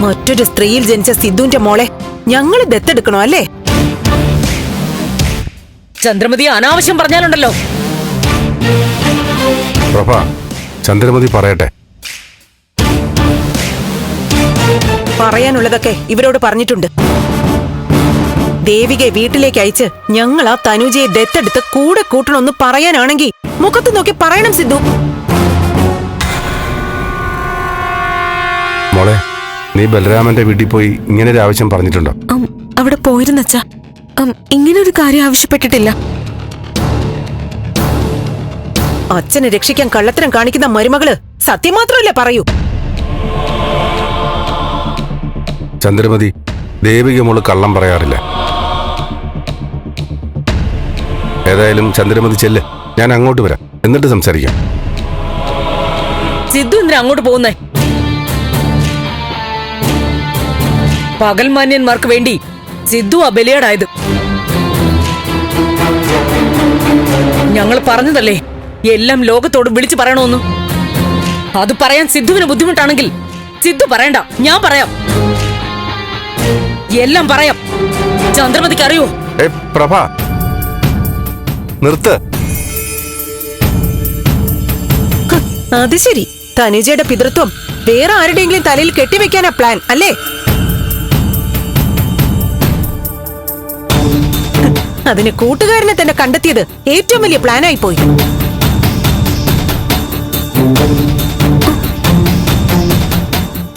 മറ്റൊരു സ്ത്രീയിൽ ജനിച്ച സിദ്ധുവിന്റെ മോളെ ഞങ്ങള് ദത്തെടുക്കണോ അല്ലേ? ചന്ദ്രമതി അനാവശ്യം പറഞ്ഞാലുണ്ടല്ലോ. പ്രഭ, ചന്ദ്രമതി പറയട്ടെ. പറയാനുള്ളതൊക്കെ ഇവരോട് പറഞ്ഞിട്ടുണ്ട്. ദേവികയെ വീട്ടിലേക്ക് അയച്ച് ഞങ്ങൾ ആ തനുജയെ ദത്തെടുത്ത് കൂടെ കൂട്ടണമെന്ന് പറയാനാണെങ്കിൽ മുഖത്ത് നോക്കി പറയണം സിദ്ധു. മോളെ, നീ ബലരാമന്റെ വീട്ടിൽ പോയി ഇങ്ങനെ ഒരു ആവശ്യം പറഞ്ഞിട്ടുണ്ടോ? അവിടെ പോയിരുന്നച്ചാ, ഇങ്ങനെ ഒരു കാര്യം ആവശ്യപ്പെട്ടിട്ടില്ല. അച്ഛനെ രക്ഷിക്കാൻ കള്ളത്തരം കാണിക്കുന്ന മരുമകള് സത്യം മാത്രമല്ലേ പറയൂ. ചന്ദ്രമതി, ദേവിക മോള് കള്ളം പറയാറില്ല. ഏതായാലും ചന്ദ്രമതി ചെല്ല്, ഞാൻ അങ്ങോട്ട് വരാം, എന്നിട്ട് സംസാരിക്കാം. സിദ്ധു എന്തിനാ അങ്ങോട്ട് പോകുന്നേ? പകൽമാന്യന്മാർക്ക് വേണ്ടി സിദ്ധു ബലിയാടായത്. ഞങ്ങൾ പറഞ്ഞതല്ലേ എല്ലാം ലോകത്തോട് വിളിച്ചു പറയണമെന്ന്. അത് പറയാൻ സിദ്ധുവിന് ബുദ്ധിമുട്ടാണെങ്കിൽ സിദ്ധു പറയണ്ട, ഞാൻ പറയാം. എല്ലാം പറയാം. ചന്ദ്രമതിക്ക് അറിയോ? പ്രഭ, നിർത്ത്. അത് ശരി, തനുജയുടെ പിതൃത്വം വേറെ ആരുടെയെങ്കിലും തലയിൽ കെട്ടിവെക്കാനാ പ്ലാൻ അല്ലേ? അതിന് കൂട്ടുകാരനെ തന്നെ കണ്ടെത്തിയത് ഏറ്റവും വലിയ പ്ലാനായി പോയി.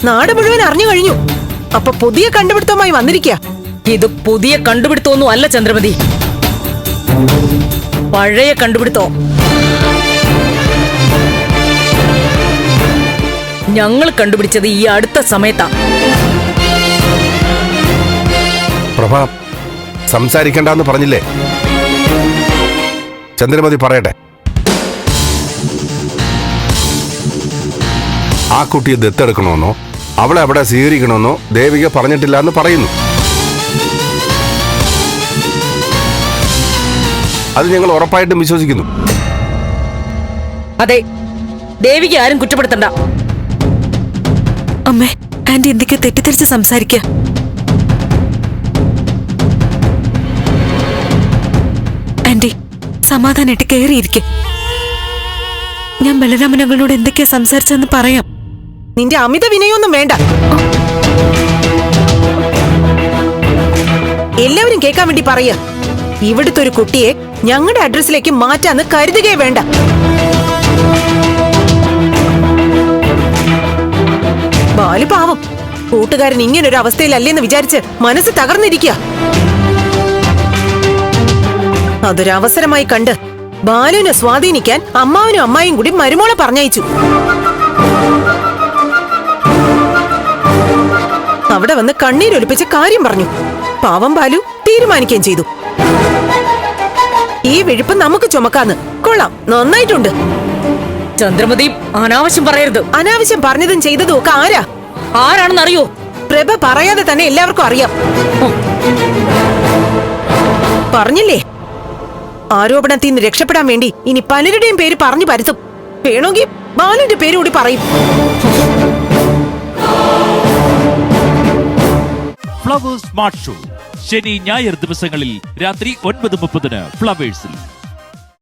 നാട് മുഴുവൻ അറിഞ്ഞു കഴിഞ്ഞു. അപ്പൊ പുതിയ കണ്ടുപിടുത്തവുമായി വന്നിരിക്കുക. ഇത് പുതിയ കണ്ടുപിടുത്തമൊന്നും അല്ല ചന്ദ്രമതി, പഴയ കണ്ടുപിടുത്തോ. ഞങ്ങൾ കണ്ടുപിടിച്ചത് ഈ അടുത്ത സമയത്താ. പ്രഭ, സംസാരിക്കണ്ടെന്ന് പറഞ്ഞില്ലേ? ചന്ദ്രമതി പറയട്ടെ. ആ കുട്ടിയെ ദത്തെടുക്കണമെന്നോ അവളെ അവിടെ സ്വീകരിക്കണമെന്നോ ദേവിക പറഞ്ഞിട്ടില്ല എന്ന് പറയുന്നു. അത് ഞങ്ങൾ ഉറപ്പായിട്ടും വിശ്വസിക്കുന്നു. അതെ, ദേവിക ആരും കുറ്റപ്പെടുത്തണ്ട. അമ്മേ, ആന്റി എന്തൊക്കെയോ തെറ്റിദ്ധരിച്ച് സംസാരിക്കുക. ആന്റി, സമാധാനായിട്ട് കയറിയിരിക്കെ. ഞാൻ ബലരാമനങ്ങളോട് എന്തൊക്കെയാ സംസാരിച്ചെന്ന് പറയാം. നിന്റെ അമിത വിനയൊന്നും വേണ്ട. എല്ലാവരും കേൾക്കാൻ വേണ്ടി പറയാ. ഇവിടുത്തെ ഒരു കുട്ടിയെ ഞങ്ങളുടെ അഡ്രസ്സിലേക്ക് മാറ്റാന്ന് കരുതുകയേ വേണ്ട. ബാലു പാവം, കൂട്ടുകാരൻ ഇങ്ങനൊരു അവസ്ഥയിലല്ലേന്ന് വിചാരിച്ച് മനസ്സ് തകർന്നിരിക്കുക. അതൊരവസരമായി കണ്ട് ബാലുവിനെ സ്വാധീനിക്കാൻ അമ്മാവനും അമ്മായും കൂടി മരുമോളെ പറഞ്ഞയച്ചു. അവിടെ വന്ന് കണ്ണീരൊലിപ്പിച്ച് കാര്യം പറഞ്ഞു. പാവം ബാലു തീരുമാനിക്കുകയും ചെയ്തു. ഈ വിഴുപ്പ് നമുക്ക് ചുമക്കാന്ന്. കൊള്ളാം, നന്നായിട്ടുണ്ട്. ചന്ദ്രമതി അനാവശ്യം പറയരുത്. അനാവശ്യം പറഞ്ഞതും ചെയ്തതും ഒക്കെ ആരാണെന്നറിയോ? പ്രഭ പറയാതെ തന്നെ എല്ലാവർക്കും അറിയാം. പറഞ്ഞില്ലേ, ആരോപണത്തിൽ നിന്ന് രക്ഷപ്പെടാൻ വേണ്ടി ഇനി പലരുടെയും പേര് പറഞ്ഞു പരത്തും. വേണമെങ്കിൽ ബാലുവിന്റെ പേര് കൂടി പറയും. ഫ്ലവേഴ്സ് സ്മാർട്ട് ഷോ ശനി ഞായർ ദിവസങ്ങളിൽ രാത്രി 9:30 ഫ്ലവേഴ്സിൽ.